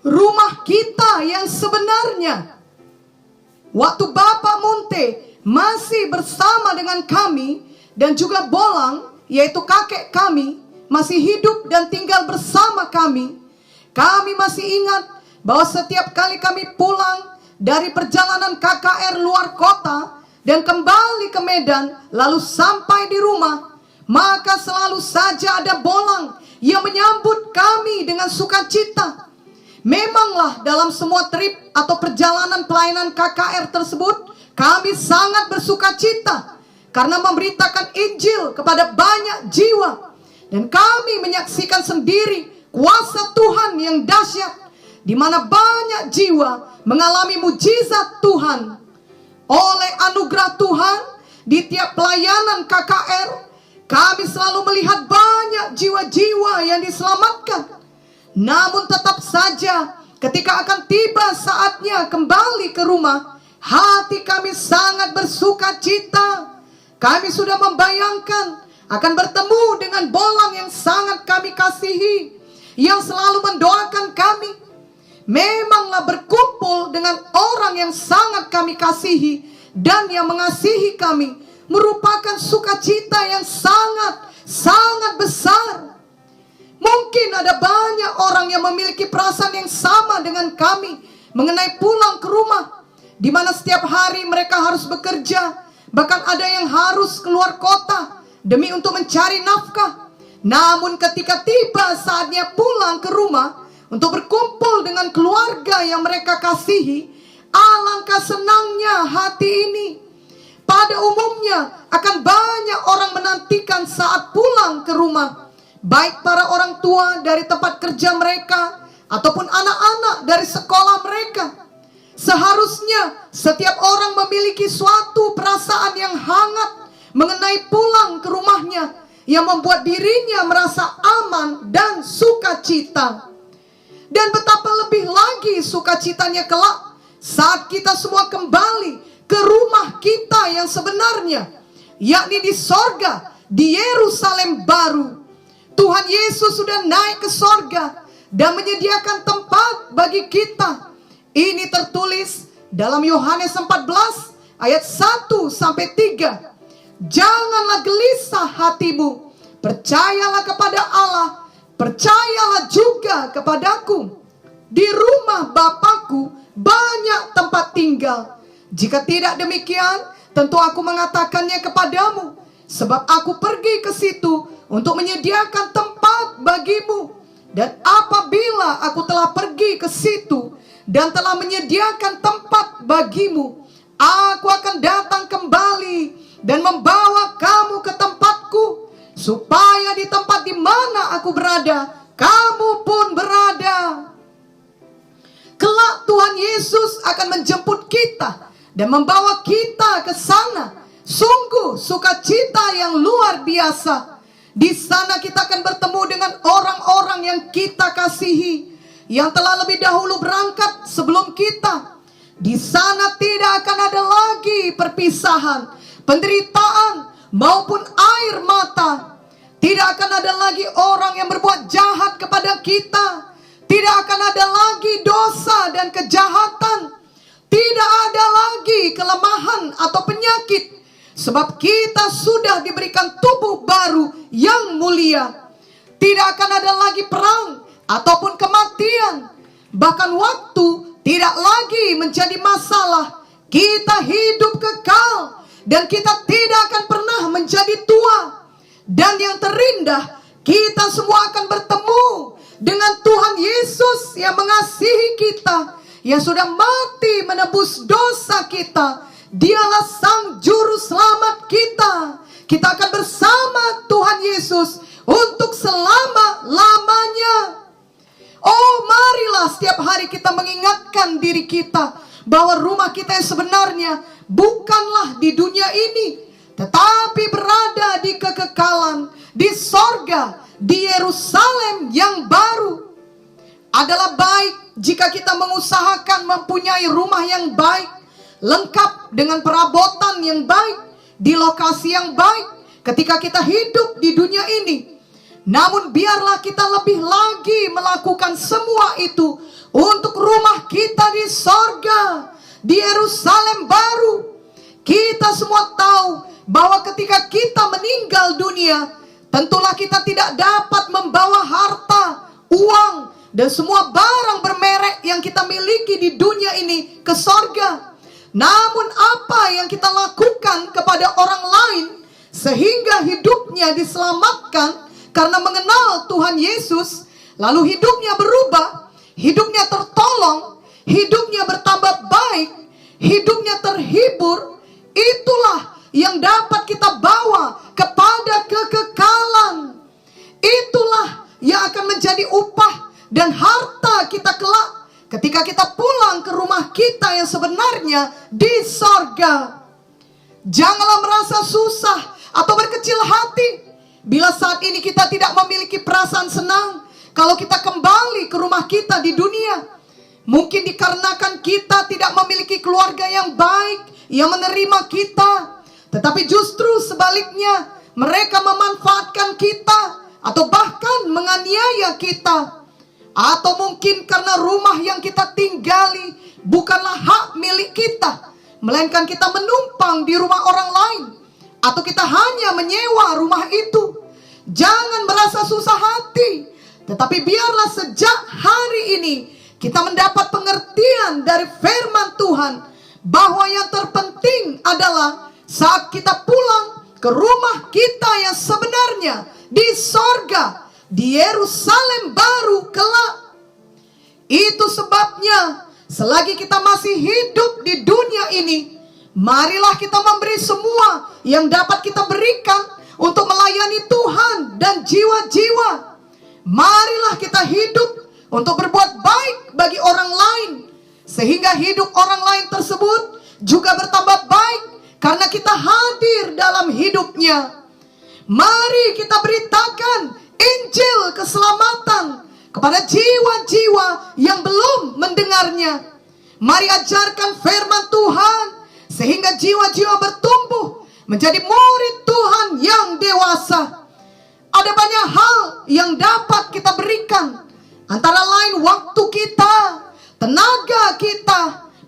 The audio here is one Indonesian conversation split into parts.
rumah kita yang sebenarnya. Waktu Bapak Munte masih bersama dengan kami dan juga Bolang, yaitu kakek kami, masih hidup dan tinggal bersama kami masih ingat bahwa setiap kali kami pulang dari perjalanan KKR luar kota dan kembali ke Medan, lalu sampai di rumah, maka selalu saja ada Bolang yang menyambut kami dengan sukacita. Memanglah dalam semua trip atau perjalanan pelayanan KKR tersebut, kami sangat bersukacita karena memberitakan Injil kepada banyak jiwa. Dan kami menyaksikan sendiri kuasa Tuhan yang dahsyat, di mana banyak jiwa mengalami mujizat Tuhan. Oleh anugerah Tuhan, di tiap pelayanan KKR, kami selalu melihat banyak jiwa-jiwa yang diselamatkan. Namun tetap saja ketika akan tiba saatnya kembali ke rumah, hati kami sangat bersuka cita. Kami sudah membayangkan akan bertemu dengan Bolang yang sangat kami kasihi, yang selalu mendoakan kami. Memanglah berkumpul dengan orang yang sangat kami kasihi dan yang mengasihi kami merupakan sukacita yang sangat besar. Mungkin ada banyak orang yang memiliki perasaan yang sama dengan kami mengenai pulang ke rumah, di mana setiap hari mereka harus bekerja, bahkan ada yang harus keluar kota demi untuk mencari nafkah. Namun ketika tiba saatnya pulang ke rumah untuk berkumpul dengan keluarga yang mereka kasihi, alangkah senangnya hati ini. Pada umumnya akan banyak orang menantikan saat pulang ke rumah, baik para orang tua dari tempat kerja mereka ataupun anak-anak dari sekolah mereka. Seharusnya setiap orang memiliki suatu perasaan yang hangat mengenai pulang ke rumahnya, yang membuat dirinya merasa aman dan sukacita. Dan betapa lebih lagi sukacitanya kelak saat kita semua kembali ke rumah kita yang sebenarnya, yakni di sorga, di Yerusalem baru. Tuhan Yesus sudah naik ke sorga dan menyediakan tempat bagi kita. Ini tertulis dalam Yohanes 14 ayat 1-3. Janganlah gelisah hatimu, percayalah kepada Allah, percayalah juga kepadaku. Di rumah Bapakku banyak tempat tinggal. Jika tidak demikian, tentu aku mengatakannya kepadamu, sebab aku pergi ke situ untuk menyediakan tempat bagimu. Dan apabila aku telah pergi ke situ dan telah menyediakan tempat bagimu, aku akan datang kembali dan membawa kamu ke tempatku, supaya di tempat di mana aku berada, kamu pun berada. Kelak Tuhan Yesus akan menjemput kita dan membawa kita ke sana. Sungguh sukacita yang luar biasa. Di sana kita akan bertemu dengan orang-orang yang kita kasihi, yang telah lebih dahulu berangkat sebelum kita. Di sana tidak akan ada lagi perpisahan, penderitaan maupun air mata. Tidak akan ada lagi orang yang berbuat jahat kepada kita. Tidak akan ada lagi dosa dan kejahatan. Tidak ada lagi kelemahan atau penyakit, sebab kita sudah diberikan tubuh baru yang mulia. Tidak akan ada lagi perang ataupun kematian. Bahkan waktu tidak lagi menjadi masalah. Kita hidup kekal dan kita tidak akan pernah menjadi tua. Dan yang terindah, kita semua akan bertemu dengan Tuhan Yesus yang mengasihi kita, yang sudah mati menebus dosa kita. Dialah Sang Juru Selamat kita. Kita akan bersama Tuhan Yesus untuk selama-lamanya. Oh, marilah setiap hari kita mengingatkan diri kita bahwa rumah kita yang sebenarnya bukanlah di dunia ini, tetapi berada di kekekalan, di sorga, di Yerusalem yang baru. Adalah baik jika kita mengusahakan mempunyai rumah yang baik, lengkap dengan perabotan yang baik, di lokasi yang baik ketika kita hidup di dunia ini. Namun biarlah kita lebih lagi melakukan semua itu untuk rumah kita di sorga, di Yerusalem baru. Kita semua tahu bahwa ketika kita meninggal dunia, tentulah kita tidak dapat membawa harta, uang, dan semua barang bermerek yang kita miliki di dunia ini ke sorga. Namun apa yang kita lakukan kepada orang lain sehingga hidupnya diselamatkan karena mengenal Tuhan Yesus, lalu hidupnya berubah, hidupnya tertolong, hidupnya bertambah baik, hidupnya terhibur, itulah yang dapat kita bawa kepada kekekalan. Itulah yang akan menjadi upah dan harta kita kelak ketika kita pulang ke rumah kita yang sebenarnya di sorga. Janganlah merasa susah atau berkecil hati bila saat ini kita tidak memiliki perasaan senang kalau kita kembali ke rumah kita di dunia. Mungkin dikarenakan kita tidak memiliki keluarga yang baik yang menerima kita, tetapi justru sebaliknya, mereka memanfaatkan kita atau bahkan menganiaya kita. Atau mungkin karena rumah yang kita tinggali bukanlah hak milik kita, melainkan kita menumpang di rumah orang lain, atau kita hanya menyewa rumah itu. Jangan merasa susah hati, tetapi biarlah sejak hari ini kita mendapat pengertian dari firman Tuhan bahwa yang terpenting adalah saat kita pulang ke rumah kita yang sebenarnya di sorga, di Yerusalem baru kelak. Itu sebabnya selagi kita masih hidup di dunia ini, marilah kita memberi semua yang dapat kita berikan untuk melayani Tuhan dan jiwa-jiwa. Marilah kita hidup untuk berbuat baik bagi orang lain, sehingga hidup orang lain tersebut juga bertambah baik karena kita hadir dalam hidupnya. Mari kita beritakan Injil keselamatan kepada jiwa-jiwa yang belum mendengarnya. Mari ajarkan firman Tuhan sehingga jiwa-jiwa bertumbuh menjadi murid Tuhan yang dewasa. Ada banyak hal yang dapat kita berikan, antara lain waktu kita, tenaga kita,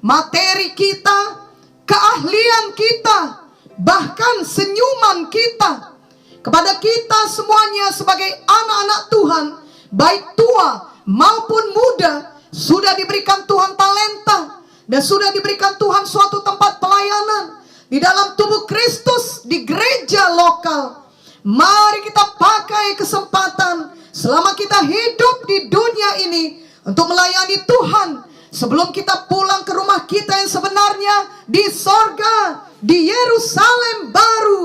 materi kita, keahlian kita, bahkan senyuman kita. Kepada kita semuanya sebagai anak-anak Tuhan, baik tua maupun muda, sudah diberikan Tuhan talenta dan sudah diberikan Tuhan suatu tempat pelayanan di dalam tubuh Kristus di gereja lokal. Mari kita pakai kesempatan selama kita hidup di dunia ini untuk melayani Tuhan sebelum kita pulang ke rumah kita yang sebenarnya di sorga, di Yerusalem baru.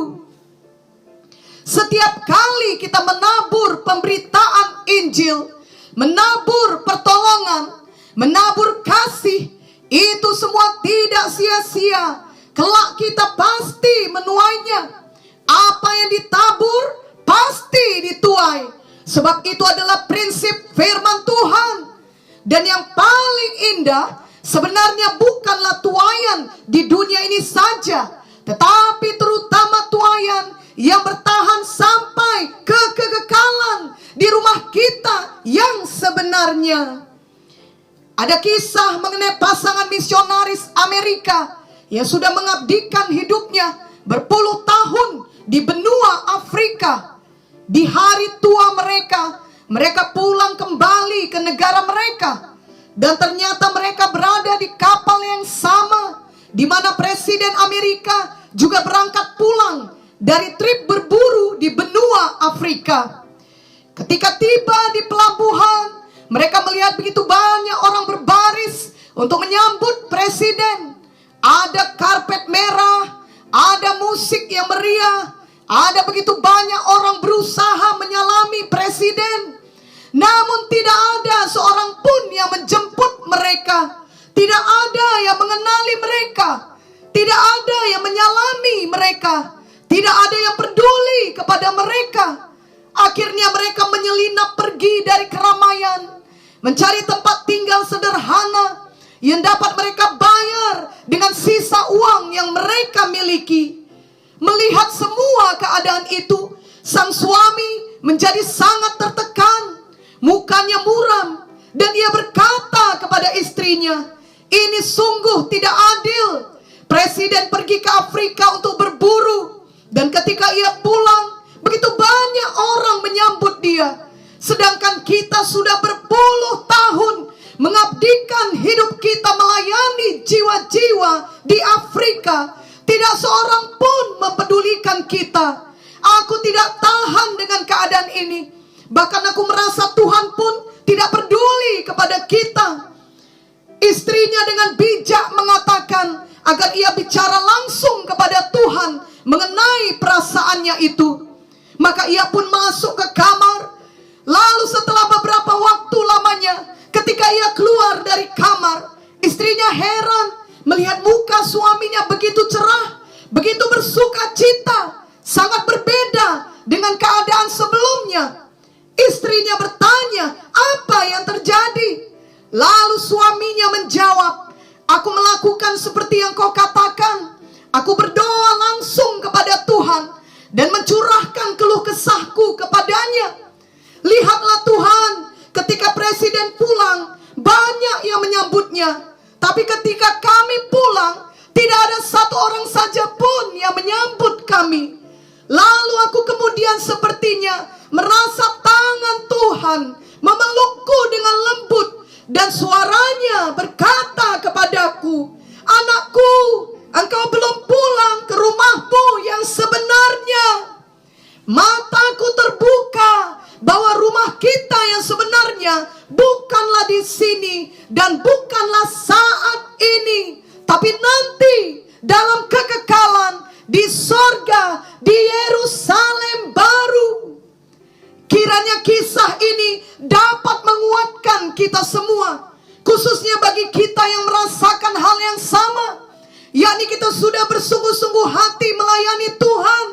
Setiap kali kita menabur pemberitaan Injil, menabur pertolongan, menabur kasih, itu semua tidak sia-sia. Kelak kita pasti menuainya. Apa yang ditabur pasti dituai. Sebab itu adalah prinsip firman Tuhan. Dan yang paling indah sebenarnya bukanlah tuaian di dunia ini saja, tetapi terutama tuaian yang bertahan sampai ke kekekalan di rumah kita yang sebenarnya. Ada kisah mengenai pasangan misionaris Amerika yang sudah mengabdikan hidupnya berpuluh tahun di benua Afrika. Di hari tua mereka pulang kembali ke negara mereka. Dan ternyata mereka berada di kapal yang sama, di mana Presiden Amerika juga berangkat pulang dari trip berburu di benua Afrika. Ketika tiba di pelabuhan, mereka melihat begitu banyak orang berbaris untuk menyambut Presiden. Ada karpet merah, ada musik yang meriah, ada begitu banyak orang berusaha menyalami Presiden. Namun tidak ada seorang pun yang menjemput mereka. Tidak ada yang mengenali mereka. Tidak ada yang menyalami mereka. Tidak ada yang peduli kepada mereka. Akhirnya mereka menyelinap pergi dari keramaian, mencari tempat tinggal sederhana yang dapat mereka bayar dengan sisa uang yang mereka miliki. Melihat semua keadaan itu, sang suami menjadi sangat tertekan, mukanya muram, dan ia berkata kepada istrinya, "Ini sungguh tidak adil. Presiden pergi ke Afrika untuk berburu, dan ketika ia pulang, begitu banyak orang menyambut dia. Sedangkan kita sudah berpuluh tahun mengabdikan hidup kita melayani jiwa-jiwa di Afrika. Tidak seorang pun mempedulikan kita. Aku tidak tahan dengan keadaan ini. Bahkan aku merasa Tuhan pun tidak peduli kepada kita." Istrinya dengan bijak mengatakan agar ia bicara langsung kepada Tuhan mengenai perasaannya itu. Maka ia pun masuk ke kamar. Lalu setelah beberapa waktu lamanya, ketika ia keluar dari kamar, istrinya heran melihat muka suaminya begitu cerah, begitu bersuka cita, sangat berbeda dengan keadaan sebelumnya. Istrinya bertanya, "Apa yang terjadi?" Lalu suaminya menjawab, "Aku melakukan seperti yang kau katakan. Aku berdoa langsung kepada Tuhan dan mencurahkan keluh kesahku kepadanya. Lihatlah Tuhan, ketika presiden pulang, banyak yang menyambutnya. Tapi ketika kami pulang, tidak ada satu orang saja pun yang menyambut kami. Lalu aku kemudian sepertinya merasa tangan Tuhan memelukku dengan lembut, dan suaranya berkata kepadaku, 'Anakku, engkau belum pulang ke rumahmu yang sebenarnya.' Mataku terbuka bahwa rumah kita yang sebenarnya bukanlah di sini dan bukanlah saat ini, tapi nanti dalam kekekalan di sorga, di Yerusalem baru." Kiranya kisah ini dapat menguatkan kita semua, khususnya bagi kita yang merasakan hal yang sama, yakni kita sudah bersungguh-sungguh hati melayani Tuhan,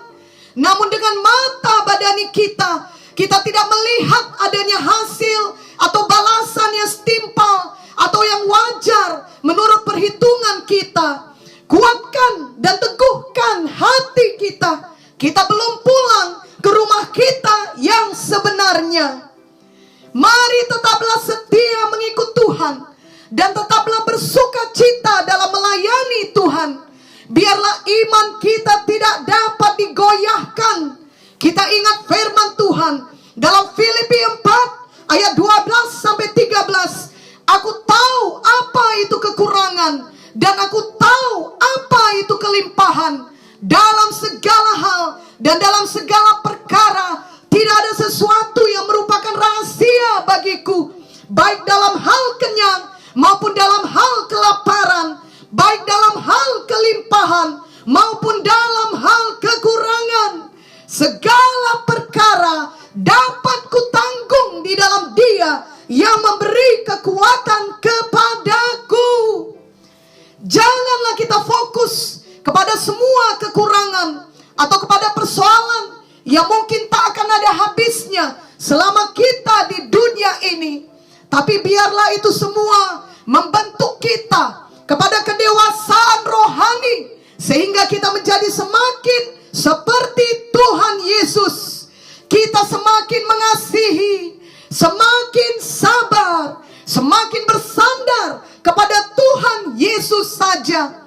namun dengan mata badani kita tidak melihat adanya hasil atau balasan yang setimpal atau yang wajar menurut perhitungan kita. Kuatkan dan teguhkan hati kita. Kita belum pulang ke rumah kita yang sebenarnya. Mari tetaplah setia mengikut Tuhan dan tetaplah bersuka cita dalam melayani Tuhan. Biarlah iman kita tidak dapat digoyahkan. Kita ingat firman Tuhan dalam Filipi 4 ayat 12 sampai 13. "Aku tahu apa itu kekurangan dan aku tahu apa itu kelimpahan. Dalam segala hal dan dalam segala perkara tidak ada sesuatu yang merupakan rahasia bagiku, baik dalam hal kenyang maupun dalam hal kelaparan, baik dalam hal kelimpahan maupun dalam hal kekurangan. Segala perkara dapat kutanggung di dalam Dia yang memberi kekuatan kepadaku." Janganlah kita fokus kepada semua kekurangan atau kepada persoalan yang mungkin tak akan ada habisnya selama kita di dunia ini. Tapi biarlah itu semua membentuk kita kepada kedewasaan rohani, sehingga kita menjadi semakin seperti Tuhan Yesus. Kita semakin mengasihi, semakin sabar, semakin bersandar kepada Tuhan Yesus saja.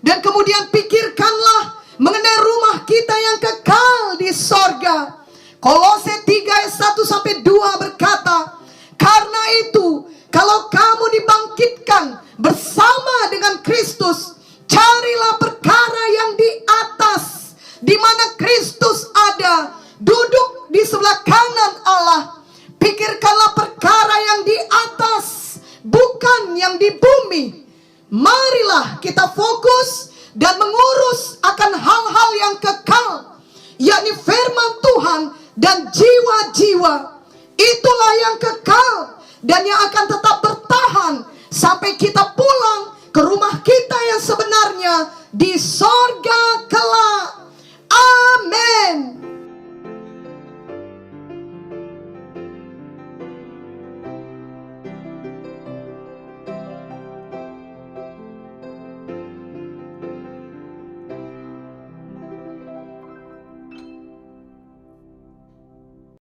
Dan kemudian pikirkanlah mengenai rumah kita yang kekal di sorga. Kolose 3 ayat 1 sampai 2 berkata, "Karena itu, kalau kamu dibangkitkan bersama dengan Kristus, carilah perkara yang di atas, di mana Kristus ada, duduk di sebelah kanan Allah. Pikirkanlah perkara yang di atas, bukan yang di bumi." Marilah kita fokus dan mengurus akan hal-hal yang kekal, yakni firman Tuhan dan jiwa-jiwa. Itulah yang kekal dan yang akan tetap bertahan sampai kita pulang ke rumah kita yang sebenarnya di sorga kelak.